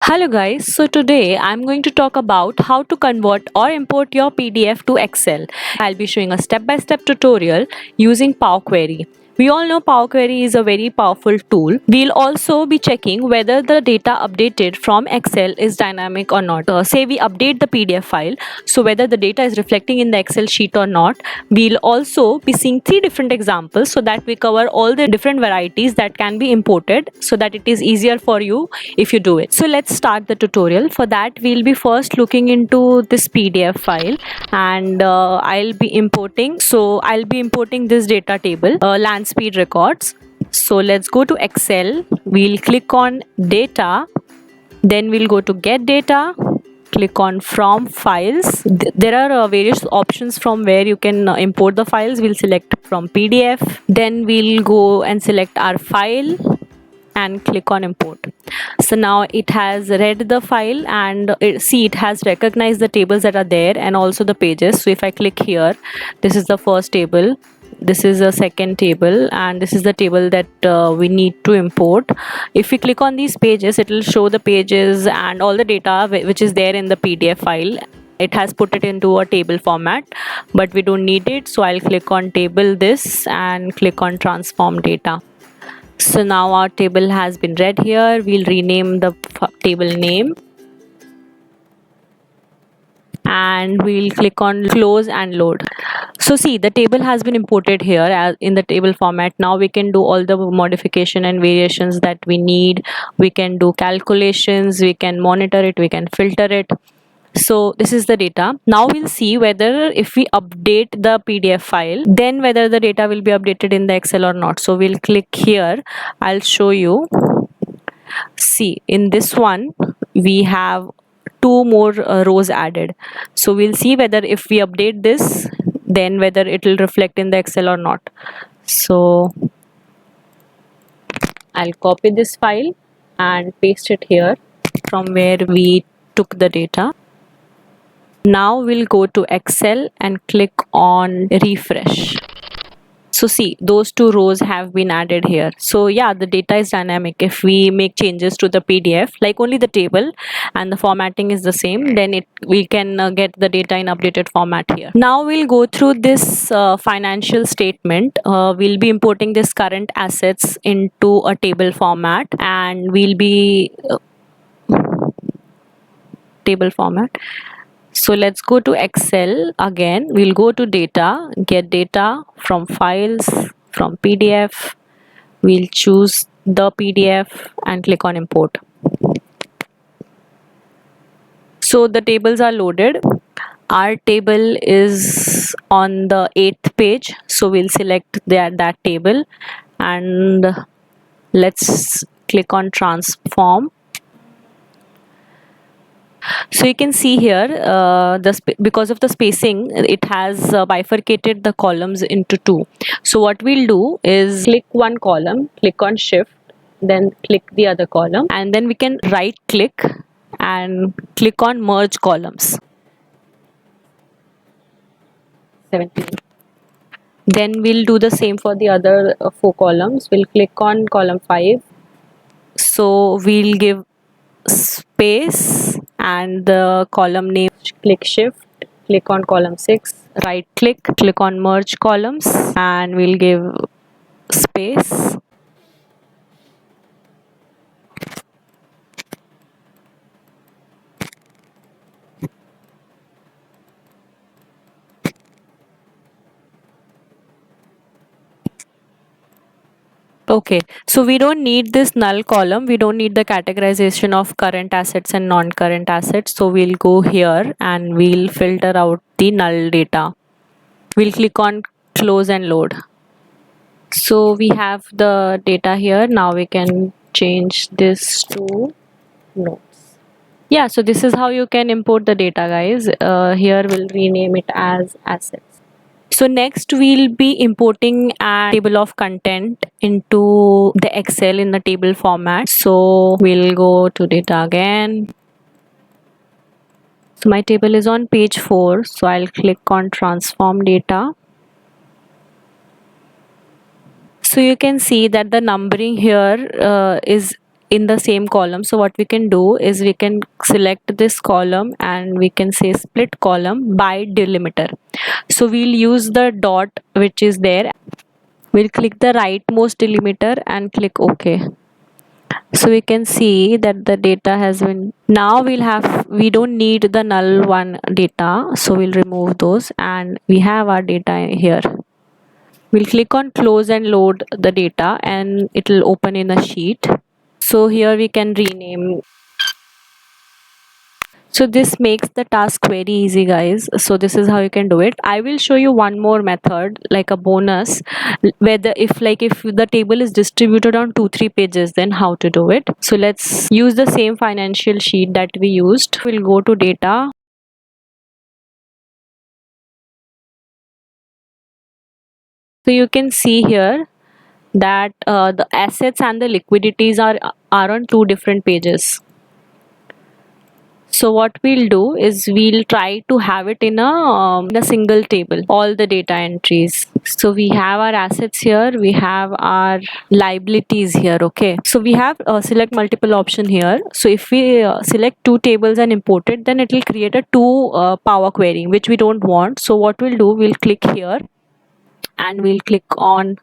Hello guys, so today I'm going to talk about how to convert or import your PDF to Excel. I'll be showing a step-by-step tutorial using Power Query. We all know Power Query is a very powerful tool. We'll also be checking whether the data updated from Excel is dynamic or not. Say we update the PDF file, so whether the data is reflecting in the Excel sheet or not. We'll also be seeing 3 different examples so that we cover all the different varieties that can be imported so that it is easier for you if you do it. So let's start the tutorial. For that we'll be first looking into this PDF file and I'll be importing this data table, land speed records. So let's go to Excel. We'll click on data, then we'll go to get data, click on from files. There are various options from where you can import the files. We'll select from PDF, then we'll go and select our file and click on import. So now it has read the file and it has recognized the tables that are there and also the pages. So if I click here, this is the first table, this is the second table, and this is the table that we need to import. If we click on these pages, it will show the pages and all the data which is there in the PDF file. It has put it into a table format, but we don't need it, so I'll click on table this and click on transform data. So now our table has been read here. We'll rename the table name and we'll click on close and load. So see, the table has been imported here as in the table format. Now we can do all the modification and variations that we need. We can do calculations, we can monitor it, we can filter it. So this is the data. Now we'll see whether if we update the PDF file, then whether the data will be updated in the Excel or not. So we'll click here. I'll show you. See, in this one we have 2 more rows added. So we'll see whether if we update this, then whether it will reflect in the Excel or not. So I'll copy this file and paste it here from where we took the data. Now we'll go to Excel and click on refresh. So see, those 2 rows have been added here. So yeah, the data is dynamic. If we make changes to the PDF, like only the table and the formatting is the same, then we can get the data in updated format here. Now we'll go through this financial statement. We'll be importing this current assets into a table format, and we'll be table format. So let's go to Excel again. We'll go to data, get data from files, from PDF. We'll choose the PDF and click on import. So the tables are loaded. Our table is on the 8th page. So we'll select that table and let's click on transform. So you can see here because of the spacing, it has bifurcated the columns into 2. So what we'll do is click one column, click on shift, then click the other column, and then we can right click and click on merge columns. 17. Then we'll do the same for the other 4 columns. We'll click on column 5. So we'll give space and the column name, click shift, click on column 6, right click on merge columns, and we'll give space. Okay, so we don't need this null column. We don't need the categorization of current assets and non-current assets. So we'll go here and we'll filter out the null data. We'll click on close and load. So we have the data here. Now we can change this to notes. Yeah, so this is how you can import the data, guys. Here we'll rename it as assets. So next we'll be importing a table of content into the Excel in the table format. So we'll go to data again. So my table is on page 4. So I'll click on transform data. So you can see that the numbering here is in the same column. So what we can do is we can select this column and we can say split column by delimiter. So we'll use the dot which is there. We'll click the rightmost delimiter and click OK. So we can see that the data has been, now we don't need the null one data, so we'll remove those and we have our data here. We'll click on close and load the data and it will open in a sheet. So here we can rename. So this makes the task very easy, guys. So this is how you can do it. I will show you one more method, like a bonus, whether if the table is distributed on 2-3 pages, then how to do it. So let's use the same financial sheet that we used. We'll go to data. So you can see here that the assets and the liquidities are on 2 different pages. So what we'll do is we'll try to have it in a single table, all the data entries. So we have our assets here, we have our liabilities here. Okay, so we have select multiple option here. So if we select 2 tables and import it, then it will create a 2 Power Query, which we don't want. So what we'll do, we'll click here and we'll click on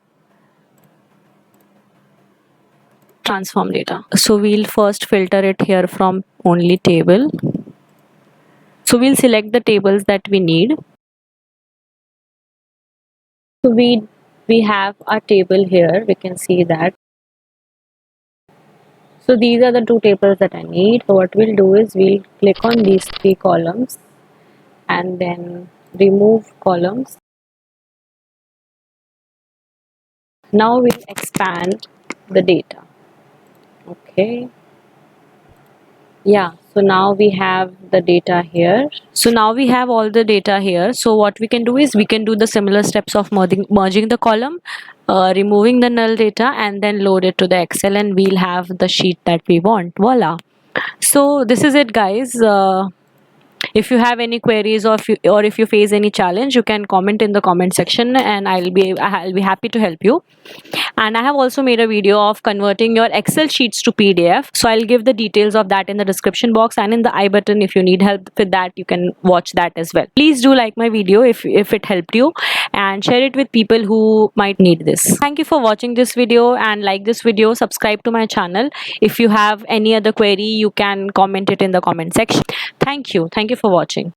transform data. So we'll first filter it here from only table. So we'll select the tables that we need. So we have a table here, we can see that. So these are the 2 tables that I need. So what we'll do is we'll click on these 3 columns and then remove columns. Now we'll expand the data. Okay. Yeah, so now we have the data here. So now we have all the data here. So what we can do is we can do the similar steps of merging the column, removing the null data, and then load it to the Excel, and we'll have the sheet that we want. Voila. So this is it, guys. If you have any queries or if you face any challenge, you can comment in the comment section and I'll be happy to help you. And I have also made a video of converting your Excel sheets to PDF, so I'll give the details of that in the description box and in the I button. If you need help with that, you can watch that as well. Please do like my video if it helped you, and share it with people who might need this. Thank you for watching this video, and like this video, subscribe to my channel. If you have any other query, you can comment it in the comment section. Thank you for watching.